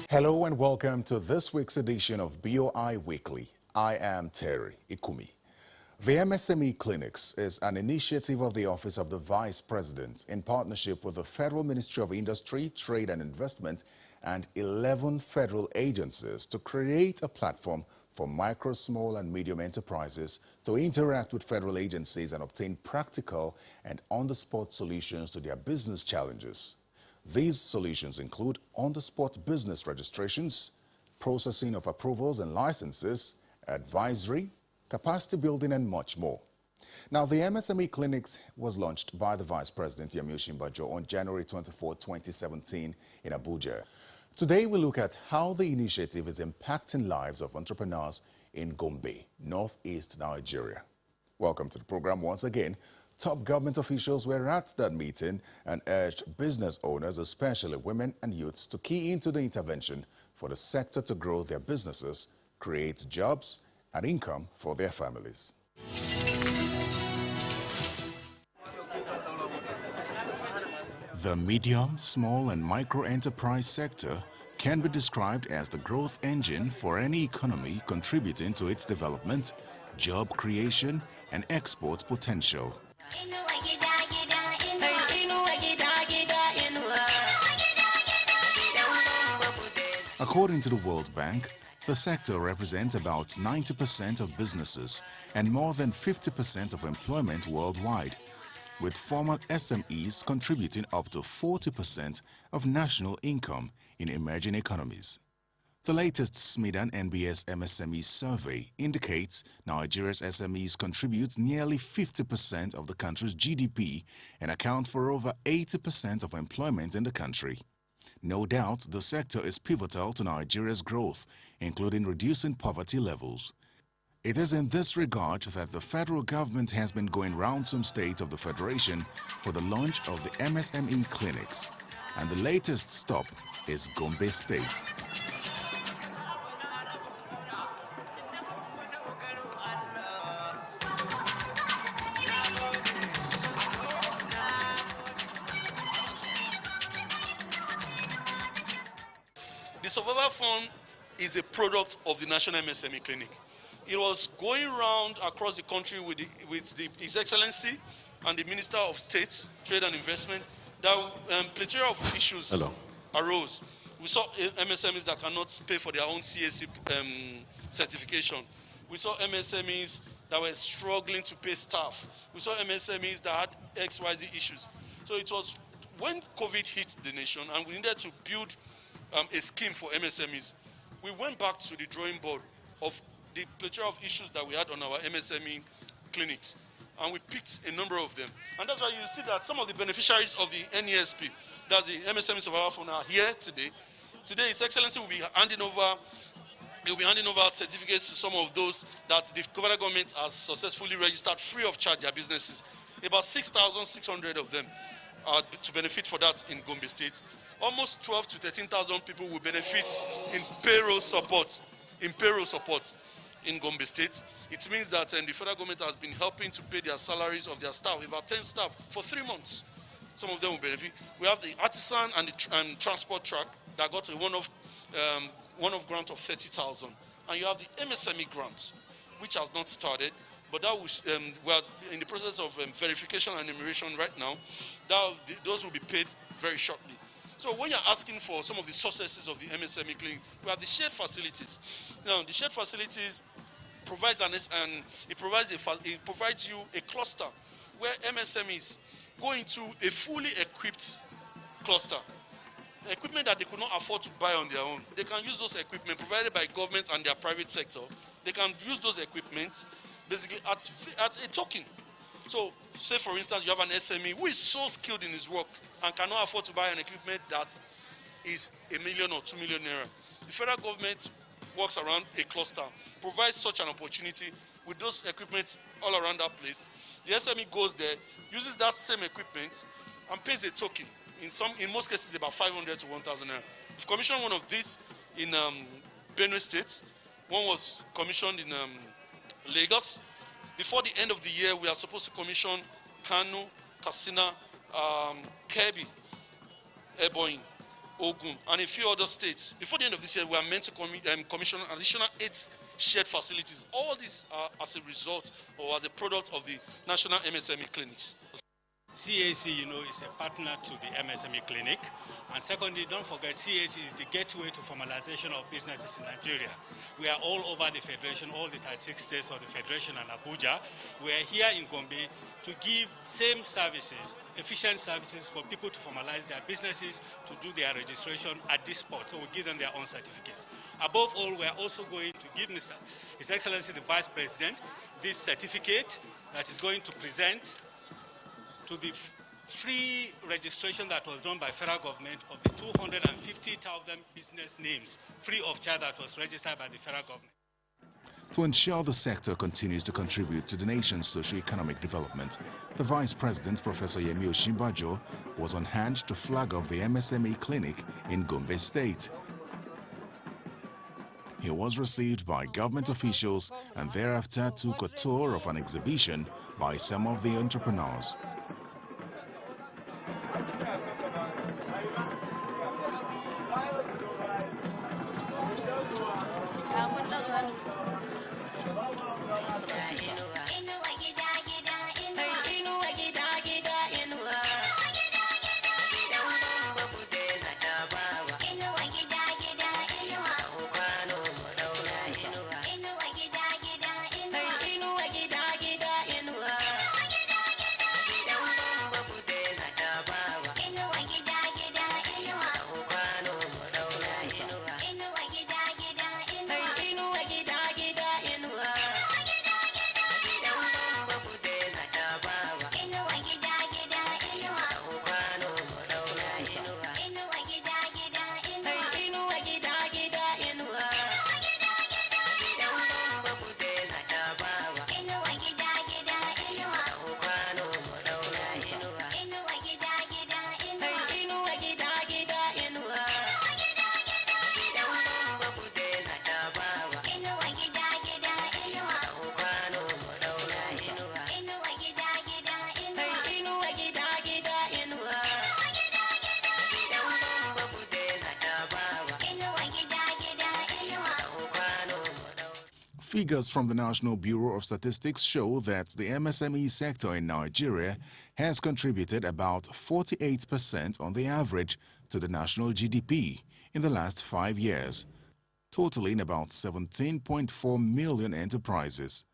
Hello and welcome to this week's edition of BOI Weekly. I am Terry Ikumi. The Msme Clinics is an initiative of the Office of the Vice President in partnership with the Federal Ministry of Industry, Trade and Investment and 11 federal agencies to create a platform for micro, small and medium enterprises to interact with federal agencies and obtain practical and on-the-spot solutions to their business challenges. These solutions include on-the-spot business registrations, processing of approvals and licenses, advisory, capacity building, and much more. Now, the Msme Clinics was launched by the Vice President Yemi Osinbajo on January 24, 2017 in Abuja. Today, we look at how the initiative is impacting lives of entrepreneurs in Gombe, northeast Nigeria. Welcome to the program once again. Top government officials were at that meeting and urged business owners, especially women and youths, to key into the intervention for the sector to grow their businesses, create jobs and income for their families. The medium, small and micro enterprise sector can be described as the growth engine for any economy, contributing to its development, job creation and export potential. According to the World Bank, the sector represents about 90% of businesses and more than 50% of employment worldwide, with formal SMEs contributing up to 40% of national income in emerging economies. The latest Smidan NBS MSME survey indicates Nigeria's SMEs contribute nearly 50% of the country's GDP and account for over 80% of employment in the country. No doubt, the sector is pivotal to Nigeria's growth, including reducing poverty levels. It is in this regard that the federal government has been going round some states of the Federation for the launch of the Msme Clinics, and the latest stop is Gombe State. The Survival Fund is a product of the National Msme Clinic. It was going around across the country with His Excellency and the Minister of State, Trade and Investment, that plethora of issues arose. We saw MSMEs that cannot pay for their own CAC certification. We saw MSMEs that were struggling to pay staff. We saw MSMEs that had XYZ issues. So it was when COVID hit the nation and we needed to build a scheme for MSMEs, we went back to the drawing board of the plethora of issues that we had on our Msme clinics, and we picked a number of them. And that's why you see that some of the beneficiaries of the NESP, that's the Msme Survival Fund, are here today. Today, His Excellency will be handing over certificates to some of those that the federal government has successfully registered free of charge their businesses. About 6,600 of them are to benefit for that in Gombe State. Almost 12 to 13,000 people will benefit in payroll support in Gombe State. It means that the federal government has been helping to pay their salaries of their staff, about 10 staff, for 3 months. Some of them will benefit. We have the artisan and the transport track that got a one-off grant of 30,000. And you have the MSME grant, which has not started, but that was, we are in the process of verification and enumeration right now. Those will be paid very shortly. So when you're asking for some of the successes of the Msme Clinic, we have the shared facilities. Now, the shared facilities provides it provides you a cluster where MSMEs go into a fully equipped cluster. Equipment that they could not afford to buy on their own. They can use those equipment provided by government and their private sector. They can use those equipment basically at a token. So, say for instance, you have an SME who is so skilled in his work and cannot afford to buy an equipment that is $1 million or 2 million naira. The federal government works around a cluster, provides such an opportunity with those equipment all around that place. The SME goes there, uses that same equipment, and pays a token. In most cases, about 500 to 1,000 naira. We've commissioned one of these in Benue State. One was commissioned in Lagos. Before the end of the year, we are supposed to commission Kano, Katsina, Kebbi, Ebonyi, Ogun, and a few other states. Before the end of this year, we are meant to commission additional 8 shared facilities. All these are as a result or as a product of the National MSME Clinics. CAC, is a partner to the MSME Clinic. And secondly, don't forget, CAC is the gateway to formalization of businesses in Nigeria. We are all over the Federation, all the 36 states of the Federation and Abuja. We are here in Gombe to give same services, efficient services for people to formalize their businesses, to do their registration at this spot. So we give them their own certificates. Above all, we are also going to give His Excellency the Vice President this certificate that is going to present to the free registration that was done by federal government of the 250,000 business names, free of charge, that was registered by the federal government. To ensure the sector continues to contribute to the nation's socio-economic development, the Vice President, Professor Yemi Osinbajo, was on hand to flag off the MSME Clinic in Gombe State. He was received by government officials and thereafter took a tour of an exhibition by some of the entrepreneurs. Figures from the National Bureau of Statistics show that the MSME sector in Nigeria has contributed about 48% on the average to the national GDP in the last 5 years, totaling about 17.4 million enterprises.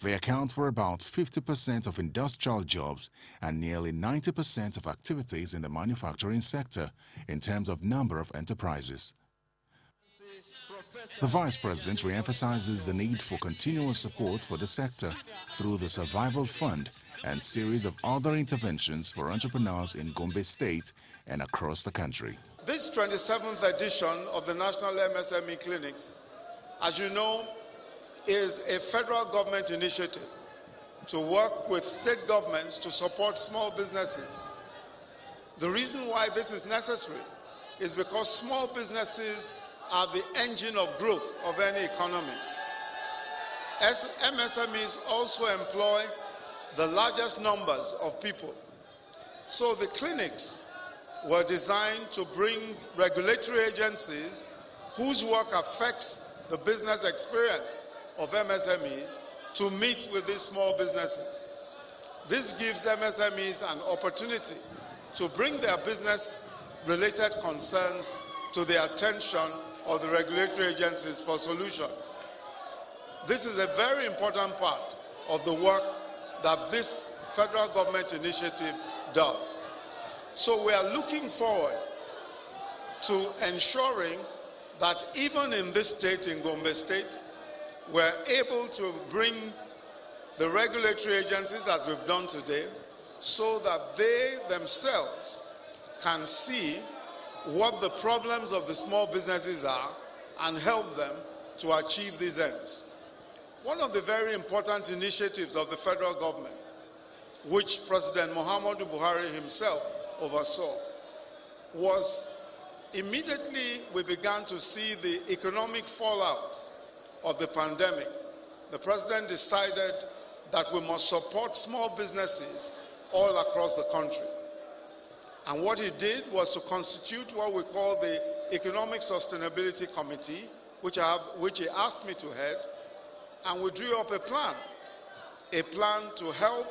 They account for about 50% of industrial jobs and nearly 90% of activities in the manufacturing sector in terms of number of enterprises. The Vice President re-emphasizes the need for continuous support for the sector through the Survival Fund and series of other interventions for entrepreneurs in Gombe State and across the country. This 27th edition of the National MSME Clinics, as you know, is a federal government initiative to work with state governments to support small businesses. The reason why this is necessary is because small businesses are the engine of growth of any economy. As MSMEs also employ the largest numbers of people. So the clinics were designed to bring regulatory agencies whose work affects the business experience of MSMEs to meet with these small businesses. This gives MSMEs an opportunity to bring their business-related concerns to the attention of the regulatory agencies for solutions. This is a very important part of the work that this federal government initiative does. So we are looking forward to ensuring that even in this state, in Gombe State, we're able to bring the regulatory agencies, as we've done today, so that they themselves can see what the problems of the small businesses are and help them to achieve these ends. One of the very important initiatives of the federal government, which President Muhammadu Buhari himself oversaw, was immediately we began to see the economic fallout of the pandemic. The president decided that we must support small businesses all across the country. And what he did was to constitute what we call the Economic Sustainability Committee, which he asked me to head, and we drew up a plan to help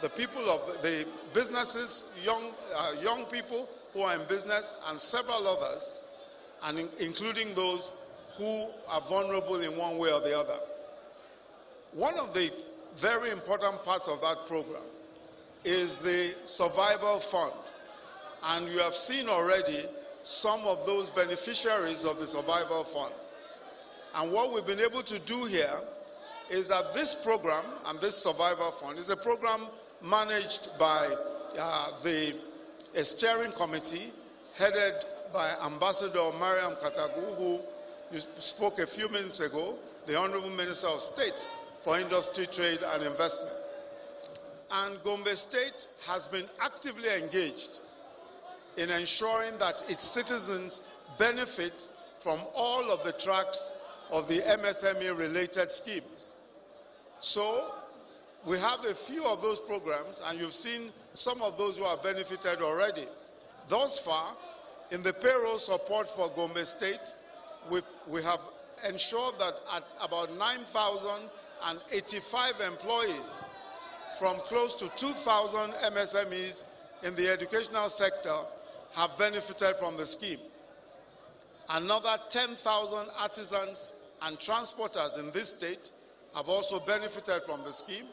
the people of the businesses, young people who are in business, and several others, and including those who are vulnerable in one way or the other. One of the very important parts of that program is the Survival Fund. And you have seen already some of those beneficiaries of the Survival Fund. And what we've been able to do here is that this program and this Survival Fund is a program managed by a steering committee headed by Ambassador Mariam Katagu, who you spoke a few minutes ago, the Honorable Minister of State for Industry, Trade and Investment. And Gombe State has been actively engaged in ensuring that its citizens benefit from all of the tracks of the MSME-related schemes. So we have a few of those programs, and you've seen some of those who have benefited already. Thus far, in the payroll support for Gombe State, we have ensured that at about 9,085 employees from close to 2,000 MSMEs in the educational sector have benefited from the scheme. Another 10,000 artisans and transporters in this state have also benefited from the scheme.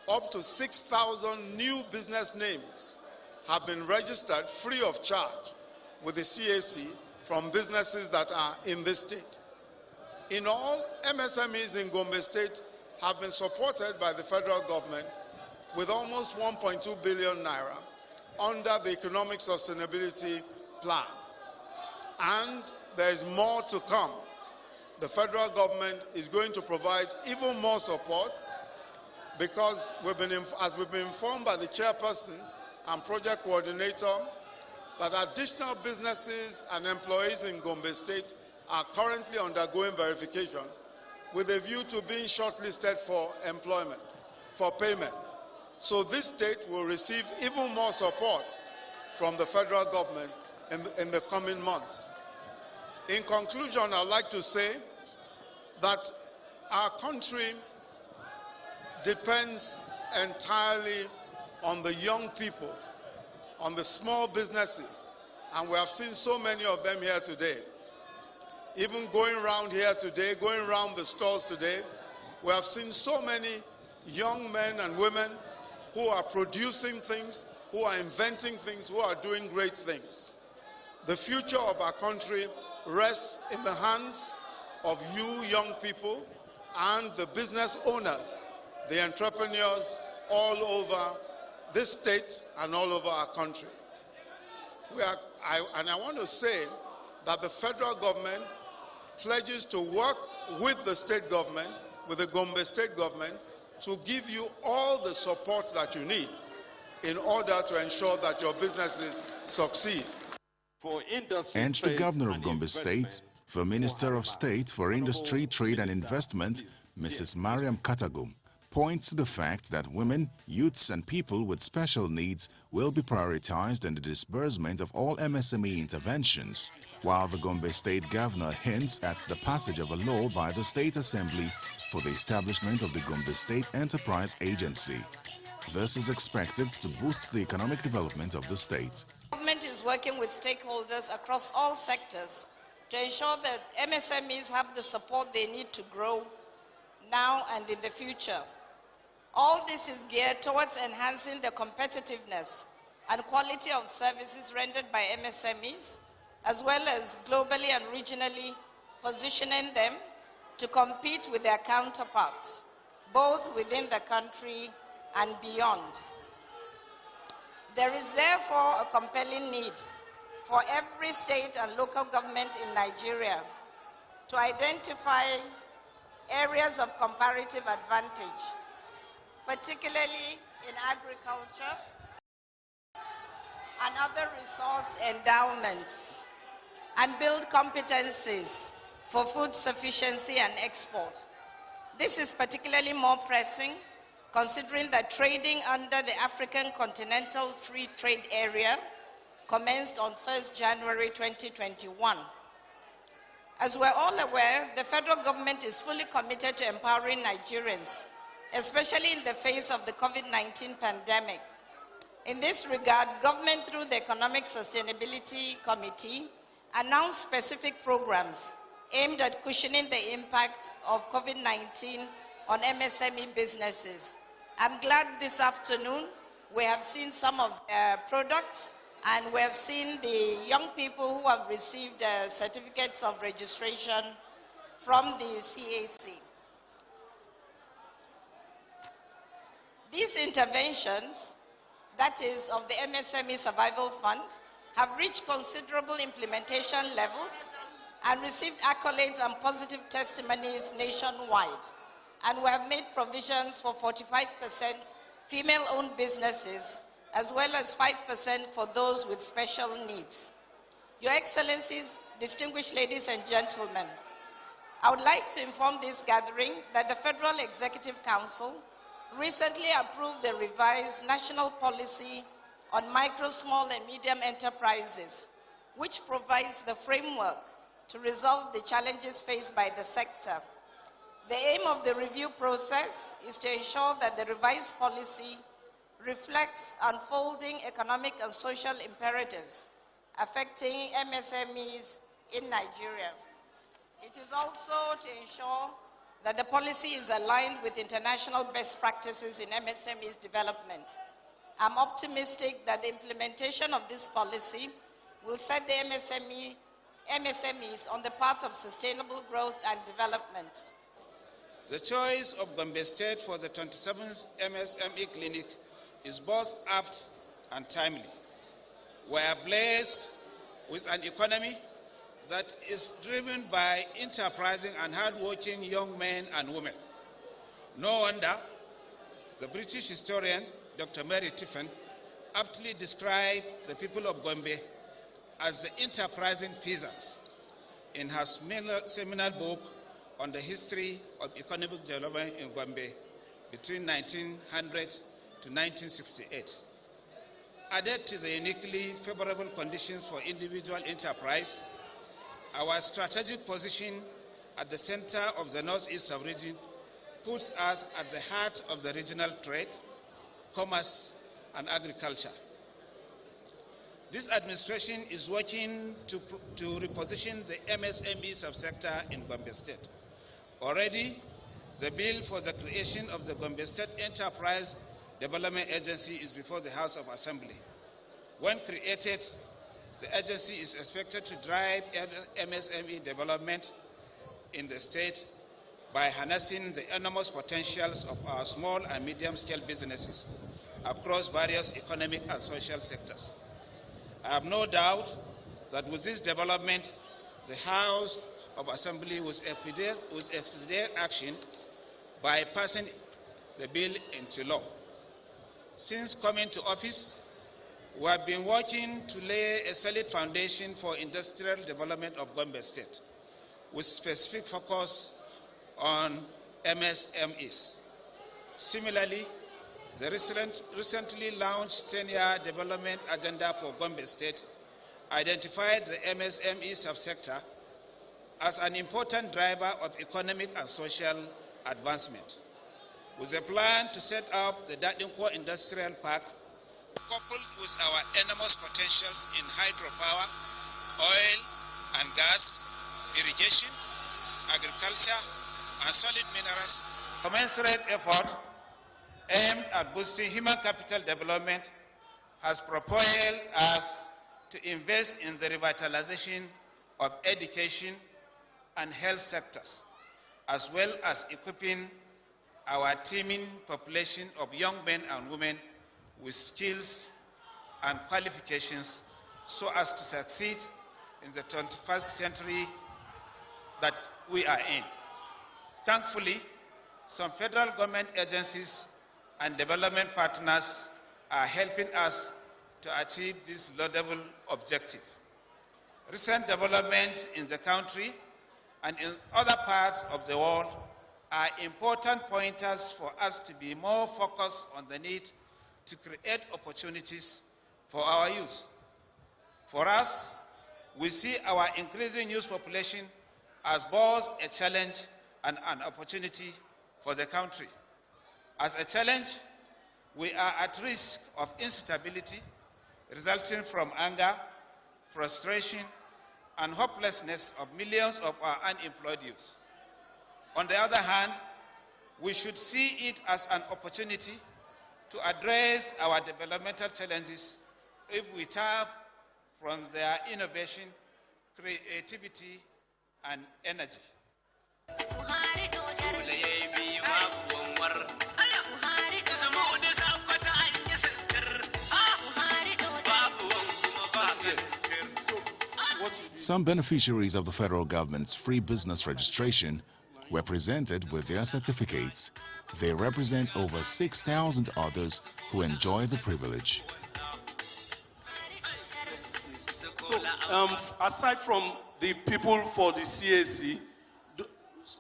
Up to 6,000 new business names have been registered free of charge with the CAC from businesses that are in this state. In all, MSMEs in Gombe State have been supported by the federal government with almost 1.2 billion naira under the Economic Sustainability Plan. And there is more to come. The federal government is going to provide even more support because as we've been informed by the chairperson and project coordinator, that additional businesses and employees in Gombe State are currently undergoing verification with a view to being shortlisted for employment, for payment. So this state will receive even more support from the federal government in the coming months. In conclusion, I'd like to say that our country depends entirely on the young people, on the small businesses, and we have seen so many of them here today. Even going around here today, going around the stores today, we have seen so many young men and women who are producing things, who are inventing things, who are doing great things. The future of our country rests in the hands of you young people and the business owners, the entrepreneurs all over this state and all over our country. And I want to say that the federal government pledges to work with the state government, with the Gombe state government, to give you all the support that you need in order to ensure that your businesses succeed. And the Governor of Gombe State, the Minister of State for Industry, Trade and Investment, Mrs. Mariam Katagum, points to the fact that women, youths and people with special needs will be prioritized in the disbursement of all MSME interventions, while the Gombe State Governor hints at the passage of a law by the State Assembly for the establishment of the Gombe State Enterprise Agency. This is expected to boost the economic development of the state. The government is working with stakeholders across all sectors to ensure that MSMEs have the support they need to grow now and in the future. All this is geared towards enhancing the competitiveness and quality of services rendered by MSMEs, as well as globally and regionally positioning them to compete with their counterparts, both within the country and beyond. There is therefore a compelling need for every state and local government in Nigeria to identify areas of comparative advantage, particularly in agriculture and other resource endowments, and build competencies for food sufficiency and export. This is particularly more pressing considering that trading under the African Continental Free Trade Area commenced on 1st January 2021. As we're all aware, the federal government is fully committed to empowering Nigerians, especially in the face of the COVID-19 pandemic. In this regard, government through the Economic Sustainability Committee announced specific programs aimed at cushioning the impact of COVID-19 on MSME businesses. I'm glad this afternoon we have seen some of their products, and we have seen the young people who have received certificates of registration from the CAC. These interventions, that is of the MSME Survival Fund, have reached considerable implementation levels and received accolades and positive testimonies nationwide. And we have made provisions for 45% female-owned businesses, as well as 5% for those with special needs. Your Excellencies, distinguished ladies and gentlemen, I would like to inform this gathering that the Federal Executive Council recently approved the revised National Policy on Micro, Small and Medium Enterprises, which provides the framework to resolve the challenges faced by the sector. The aim of the review process is to ensure that the revised policy reflects unfolding economic and social imperatives affecting MSMEs in Nigeria. It is also to ensure that the policy is aligned with international best practices in MSMEs development. I'm optimistic that the implementation of this policy will set the MSMEs on the path of sustainable growth and development. The choice of Gombe State for the 27th MSME Clinic is both apt and timely. We are blessed with an economy that is driven by enterprising and hardworking young men and women. No wonder the British historian, Dr. Mary Tiffin, aptly described the people of Gombe as the enterprising peasants in her seminal book on the history of economic development in Gombe between 1900 to 1968. Added to the uniquely favorable conditions for individual enterprise, our strategic position at the center of the Northeast sub-region puts us at the heart of the regional trade, commerce, and agriculture. This administration is working to reposition the MSME subsector in Gombe State. Already, the bill for the creation of the Gombe State Enterprise Development Agency is before the House of Assembly. When created, the agency is expected to drive MSME development in the state by harnessing the enormous potentials of our small and medium-scale businesses across various economic and social sectors. I have no doubt that with this development, the House of Assembly will expedite action by passing the bill into law. Since coming to office, we have been working to lay a solid foundation for industrial development of Gombe State, with specific focus on MSMEs. Similarly, the recently launched 10-year development agenda for Gombe State identified the MSME subsector as an important driver of economic and social advancement, with a plan to set up the Dadinko Industrial Park, coupled with our enormous potentials in hydropower, oil and gas, irrigation, agriculture, and solid minerals. Commensurate effort aimed at boosting human capital development has propelled us to invest in the revitalization of education and health sectors, as well as equipping our teeming population of young men and women with skills and qualifications so as to succeed in the 21st century that we are in. Thankfully, some federal government agencies and development partners are helping us to achieve this laudable objective. Recent developments in the country and in other parts of the world are important pointers for us to be more focused on the need to create opportunities for our youth. For us, we see our increasing youth population as both a challenge and an opportunity for the country. As a challenge, we are at risk of instability resulting from anger, frustration, and hopelessness of millions of our unemployed youth. On the other hand, we should see it as an opportunity to address our developmental challenges if we tap from their innovation, creativity, and energy. Some beneficiaries of the federal government's free business registration were presented with their certificates. They represent over 6,000 others who enjoy the privilege. So, aside from the people for the CAC,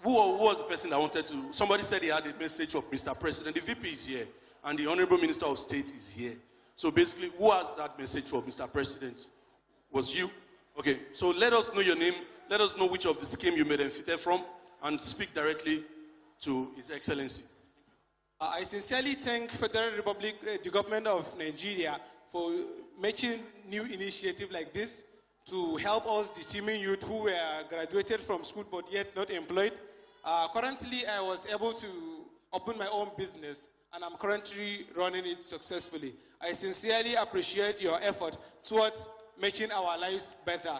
who was the person that wanted to? Somebody said he had a message of Mr. President. The VP is here, and the Honorable Minister of State is here. So basically, who has that message for Mr. President? Was you? Okay, so let us know your name. Let us know which of the scheme you benefited from, and speak directly to His Excellency. I sincerely thank Federal Republic, the government of Nigeria, for making new initiative like this to help us, the teeming youth who were graduated from school but yet not employed. Currently, I was able to open my own business, and I'm currently running it successfully. I sincerely appreciate your effort towards making our lives better.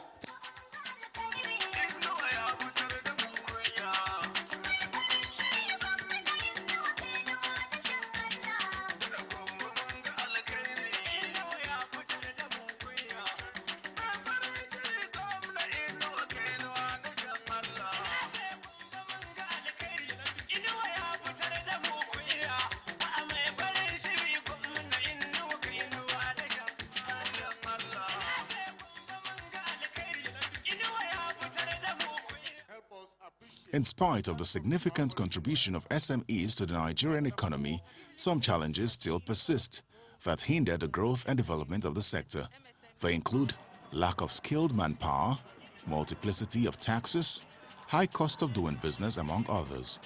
In spite of the significant contribution of SMEs to the Nigerian economy, some challenges still persist that hinder the growth and development of the sector. They include lack of skilled manpower, multiplicity of taxes, high cost of doing business, among others.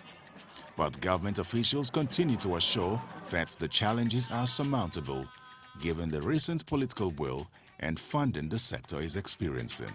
But government officials continue to assure that the challenges are surmountable, given the recent political will and funding the sector is experiencing.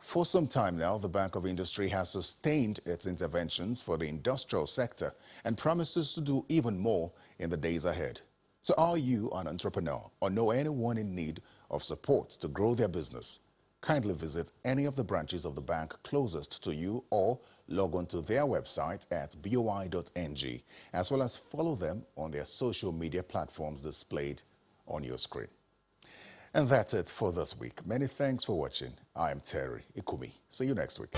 For some time now, the Bank of Industry has sustained its interventions for the industrial sector and promises to do even more in the days ahead. So are you an entrepreneur or know anyone in need of support to grow their business? Kindly visit any of the branches of the bank closest to you or log on to their website at boi.ng, as well as follow them on their social media platforms displayed on your screen. And that's it for this week. Many thanks for watching. I am Terry Ikumi. See you next week.